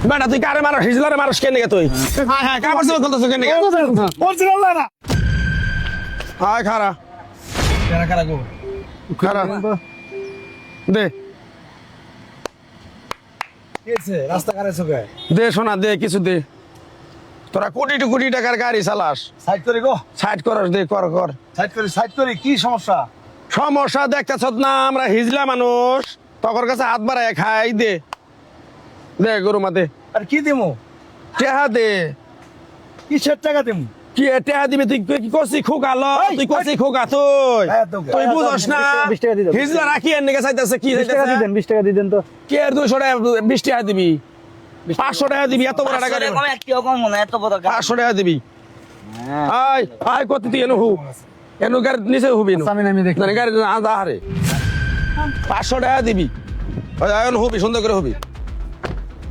বেটা তুই কারে মারো হিজলারে মারস কেন গে তুই হ্যাঁ হ্যাঁ কাপড় চোপড় করতেছ কেন গে হাই খারা খারা দে রাস্তা কারে চোখে দে শোনা দে কিছু দে তোরা কোটি টাকার গাড়ি চালাস সাইড করে গো সাইড করস দে কর কর সাইড করে কি সমস্যা সমস্যা দেখতেছ না আমরা হিজলা মানুষ তখন কাছে হাত বাড়ায় খাই দে দে গরু মাতে আর কি দিমু টেহা দে কিসের টাকা দিমু কি টেহা দিবি তুই কি কষি খোকালো তুই কষি খোকা তুই বুঝস না 20 টাকা দিয়ে দাও। হিজলা রাখি এর নিকে চাইতেছে কি 20 টাকা দিয়ে দেন 20 টাকা দিয়ে দেন তো কি এর 200 টাকা 20 টাকা দিবি 500 টাকা দিবি এত বড় টাকা দিবি 500 টাকা দিবি আয় আয় কত তুই এনো হু এনো গার নিচে হুবি নো আমি নামি দেখি গাড়ি আদা হারে 500 টাকা দিবি ওই আয়ন হুবি সুন্দর করে হুবি